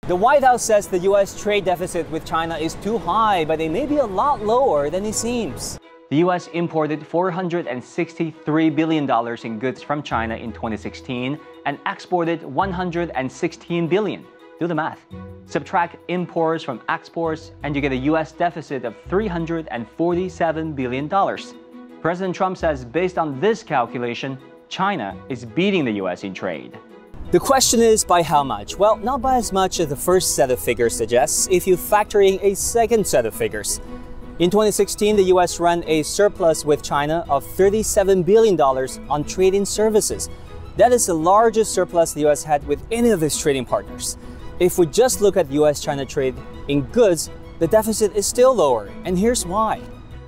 The White House says the U.S. trade deficit with China is too high, but it may be a lot lower than it seems. The U.S. imported $463 billion in goods from China in 2016 and exported $116 billion. Do the math. Subtract imports from exports and you get a U.S. deficit of $347 billion. President Trump says based on this calculation, China is beating the U.S. in trade. The question is, by how much? Well, not by as much as the first set of figures suggests if you factor in a second set of figures. In 2016, the U.S. ran a surplus with China of $37 billion on trading services. That is the largest surplus the U.S. had with any of its trading partners. If we just look at U.S.-China trade in goods, the deficit is still lower, and here's why.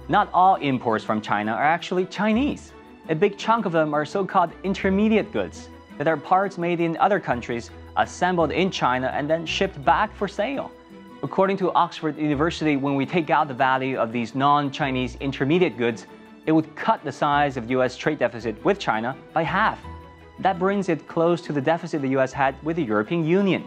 Not all imports from China are actually Chinese. A big chunk of them are so-called intermediate goods that are parts made in other countries, assembled in China, and then shipped back for sale. According to Oxford University, when we take out the value of these non-Chinese intermediate goods, it would cut the size of U.S. trade deficit with China by half. That brings it close to the deficit the U.S. had with the European Union.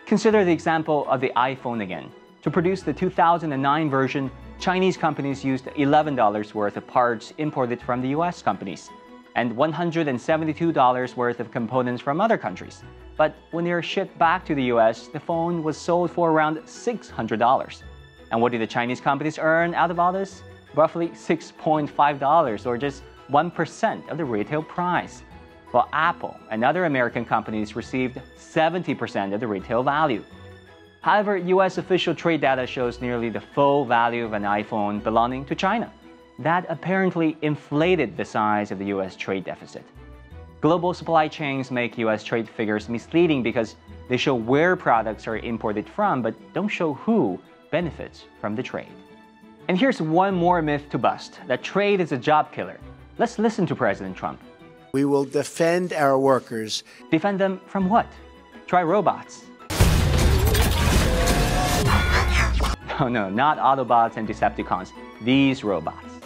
Consider the example of the iPhone again. To produce the 2009 version, Chinese companies used $11 worth of parts imported from the U.S. companies, and $172 worth of components from other countries. But when they were shipped back to the US, the phone was sold for around $600. And what did the Chinese companies earn out of all this? Roughly $6.5, or just 1% of the retail price. While Apple and other American companies received 70% of the retail value. However, US official trade data shows nearly the full value of an iPhone belonging to China. That apparently inflated the size of the U.S. trade deficit. Global supply chains make U.S. trade figures misleading because they show where products are imported from, but don't show who benefits from the trade. And here's one more myth to bust, that trade is a job killer. Let's listen to President Trump. We will defend our workers. Defend them from what? Try robots. No, not Autobots and Decepticons. These robots.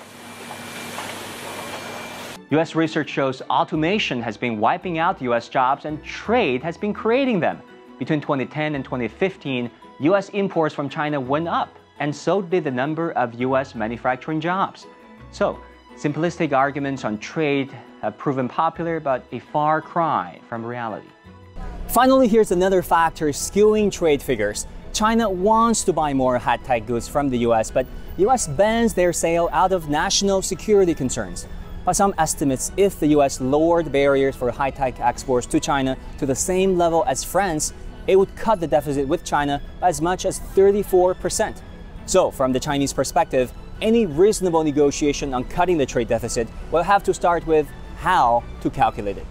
U.S. research shows automation has been wiping out U.S. jobs and trade has been creating them. Between 2010 and 2015, U.S. imports from China went up, and so did the number of U.S. manufacturing jobs. So, simplistic arguments on trade have proven popular, but a far cry from reality. Finally, here's another factor skewing trade figures. China wants to buy more high-tech goods from the U.S., but the U.S. bans their sale out of national security concerns. By some estimates, if the U.S. lowered barriers for high-tech exports to China to the same level as France, it would cut the deficit with China by as much as 34%. So, from the Chinese perspective, any reasonable negotiation on cutting the trade deficit will have to start with how to calculate it.